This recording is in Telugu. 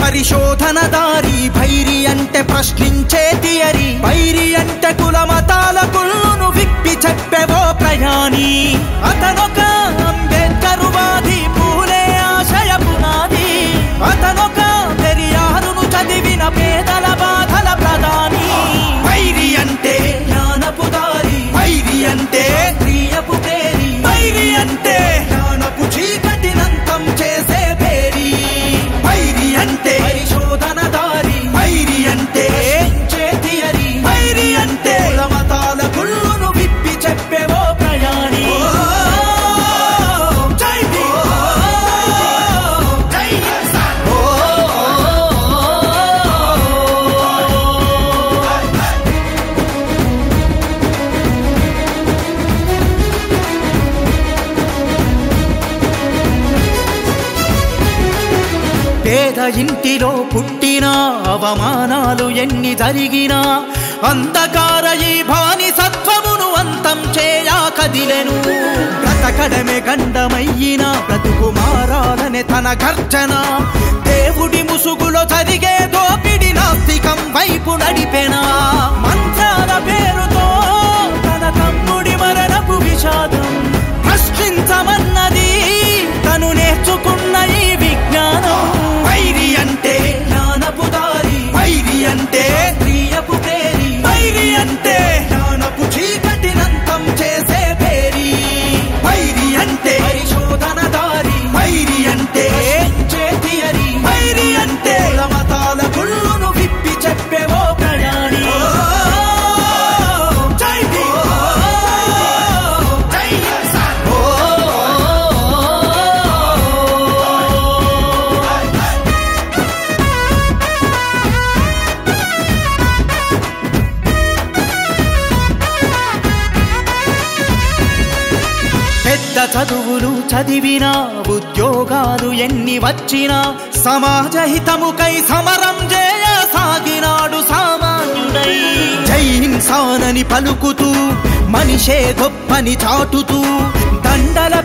పరిశోధన దారి భైరి అంటే ప్రశ్నించే థియరీ వైరి అంటే కుల మతాల కుళ్ళును విప్పి చెప్పెవో ప్రయాణి అతనొక అంబేద్కరువాది పూలే ఆశయ పునాది అతనొక పెరియారును చదివిన పేదల బాధల ప్రధాని వైరి అంటే జ్ఞానపు దారి వైరి అంటే క్రియపు పేరి వైరి అంటే జ్ఞానపు చీకటినంతం చేసే పేరి వైరి అంటే పరిశోధన దారి వైరి అంటే థియరీ వైరి అంటే మతాల కుళ్ళును విప్పి చెప్పేవో ప్రయాణి పేద ఇంటిలో పుట్టినా అవమానాలు ఎన్ని జరిగినా అంధకార ఈ బానిసత్వమును అంతం చేయా కదిలెను బ్రతకడమే గండమయ్యినా బ్రతుకు మారాలనే తన గర్జన దేవుడి ముసుగులో జరిగే దోపిడి నాస్తికం వైపు నడిపెనా మంత్రాల పేరుతో తన తమ్ముడి మరణపు విషాదం ప్రశ్నించమన్నది తను నేర్చుకున్న ఈ విజ్ఞానం వైరి అంటే జ్ఞానపు దారి వైరి అంటే క్రియపు పేరి వైరి అంటే జ్ఞానపు చీకటినంతం చేసే పేరి వైరి అంటే పరిశోధన దారి వైరి అంటే థియరీ వైరి అంటే మతాల కుళ్ళును విప్పి చెప్పేవో ప్రయాణి పెద్ద చదువులు చదివినా ఉద్యోగాలు ఎన్ని వచ్చినా సమాజ హితముకై సమరం చేయసాగినాడు సామాన్యుడై జై హింసానని పలుకుతూ మనిషే గొప్పని చాటుతూ దండల